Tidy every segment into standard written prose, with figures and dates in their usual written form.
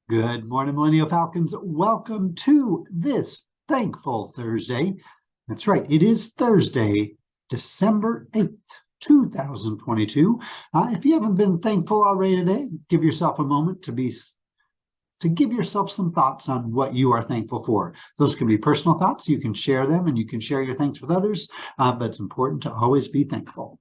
Good morning, Millennial Falcons. Welcome to this Thankful Thursday. That's right, it is Thursday, December 8th, 2022. If you haven't been thankful already today, give yourself a moment to give yourself some thoughts on what you are thankful for. Those can be personal thoughts. You can share them and you can share your thanks with others, but it's important to always be thankful.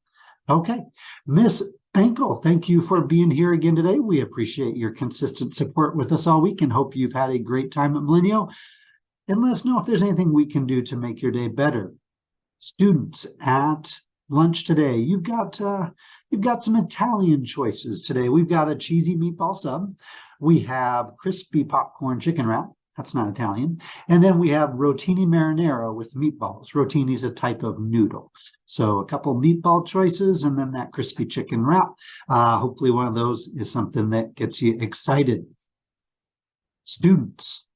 Okay, Miss Bankel, thank you for being here again today. We appreciate your consistent support with us all week and hope you've had a great time at Millennial. And let us know if there's anything we can do to make your day better. Students, at lunch today, you've got some Italian choices today. We've got a cheesy meatball sub. We have crispy popcorn chicken wrap. That's not Italian. And then we have rotini marinara with meatballs. Rotini is a type of noodle. So a couple meatball choices and then that crispy chicken wrap. Hopefully one of those is something that gets you excited. Students,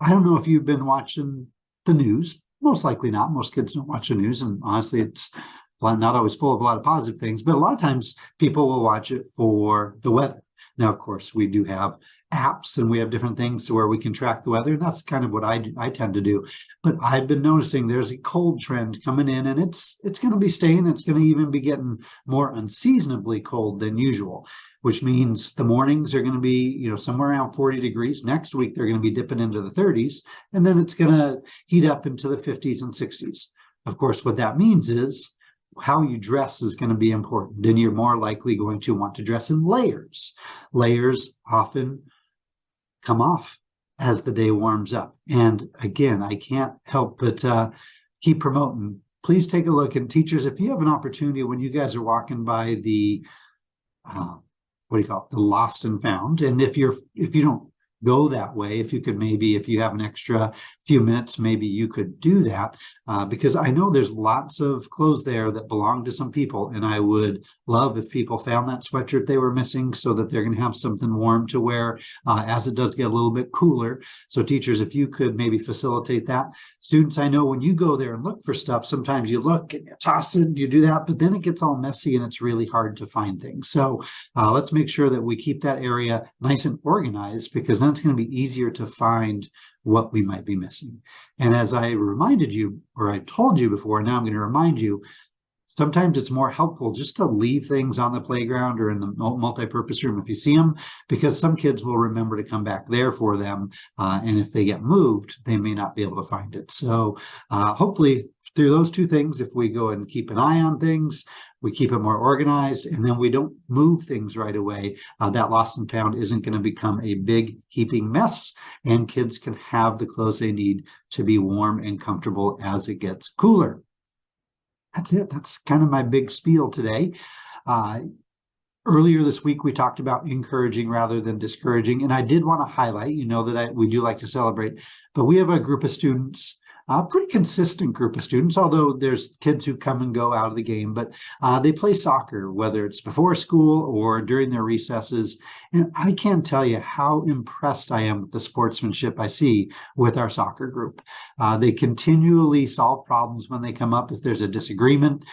I don't know if you've been watching the news. Most likely not. Most kids don't watch the news. And honestly, it's not always full of a lot of positive things. But a lot of times people will watch it for the weather. Now, of course, we do have apps and we have different things to where we can track the weather. And that's kind of what I tend to do. But I've been noticing there's a cold trend coming in and it's going to be staying. It's going to even be getting more unseasonably cold than usual, which means the mornings are going to be, somewhere around 40 degrees. Next week, they're going to be dipping into the 30s. And then it's going to heat up into the 50s and 60s. Of course, what that means is how you dress is going to be important. And you're more likely going to want to dress in layers. Layers often come off as the day warms up. And again, I can't help but keep promoting. Please take a look. And teachers, if you have an opportunity when you guys are walking by the, the lost and found, and if you don't go that way, if you have an extra few minutes, maybe you could do that, because I know there's lots of clothes there that belong to some people, and I would love if people found that sweatshirt they were missing so that they're going to have something warm to wear as it does get a little bit cooler. So teachers, if you could maybe facilitate that. Students, I know when you go there and look for stuff, sometimes you look and you toss it and you do that, but then it gets all messy and it's really hard to find things. So let's make sure that we keep that area nice and organized, because then it's going to be easier to find what we might be missing. And as I reminded you, or I told you before, now I'm going to remind you, sometimes it's more helpful just to leave things on the playground or in the multi-purpose room if you see them, because some kids will remember to come back there for them. And if they get moved, they may not be able to find it. So hopefully through those two things, if we go and keep an eye on things, we keep it more organized, and then we don't move things right away, that lost and found isn't going to become a big heaping mess, and kids can have the clothes they need to be warm and comfortable as it gets cooler. That's it. That's kind of my big spiel today. Earlier this week, we talked about encouraging rather than discouraging, and I did want to highlight, that we do like to celebrate, but we have a group of students, a pretty consistent group of students, although there's kids who come and go out of the game, but they play soccer, whether it's before school or during their recesses. And I can't tell you how impressed I am with the sportsmanship I see with our soccer group. They continually solve problems when they come up. If there's a disagreement,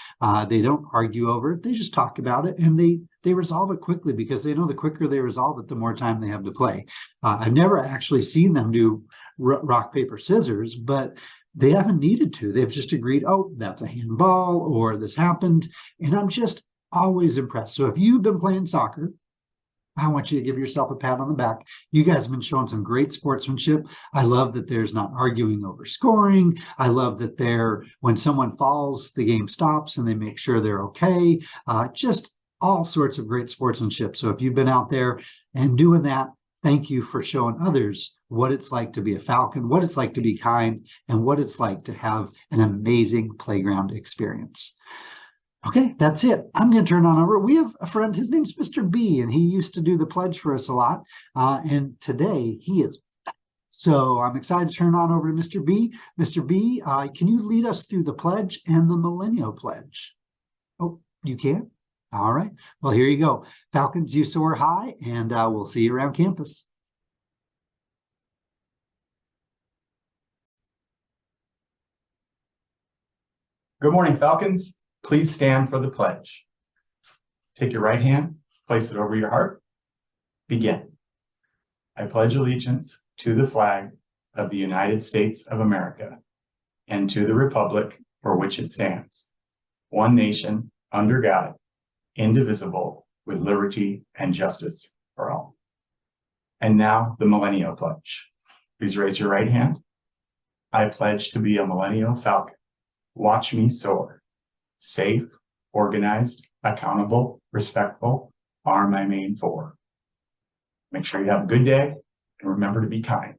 they don't argue over it. They just talk about it, and they resolve it quickly, because they know the quicker they resolve it, the more time they have to play. I've never actually seen them do rock, paper, scissors, but they haven't needed to. They've just agreed, oh, that's a handball, or this happened. And I'm just always impressed. So if you've been playing soccer, I want you to give yourself a pat on the back. You guys have been showing some great sportsmanship. I love that there's not arguing over scoring. I love that when someone falls, the game stops and they make sure they're okay. Just all sorts of great sportsmanship. So if you've been out there and doing that, thank you for showing others what it's like to be a Falcon, what it's like to be kind, and what it's like to have an amazing playground experience. Okay, that's it. I'm going to turn on over. We have a friend, his name's Mr. B, and he used to do the pledge for us a lot. And today he is back. So I'm excited to turn on over to Mr. B. Mr. B, can you lead us through the pledge and the Millennial Pledge? Oh, you can? All right. Well, here you go. Falcons, you soar high, and we'll see you around campus. Good morning, Falcons. Please stand for the pledge. Take your right hand, place it over your heart. Begin. I pledge allegiance to the flag of the United States of America and to the republic for which it stands, one nation, under God, indivisible, with liberty and justice for all. And now the Millennial Pledge. Please raise your right hand. I pledge to be a Millennial Falcon. Watch me soar. Safe, organized, accountable, respectful are my main four. Make sure you have a good day and remember to be kind.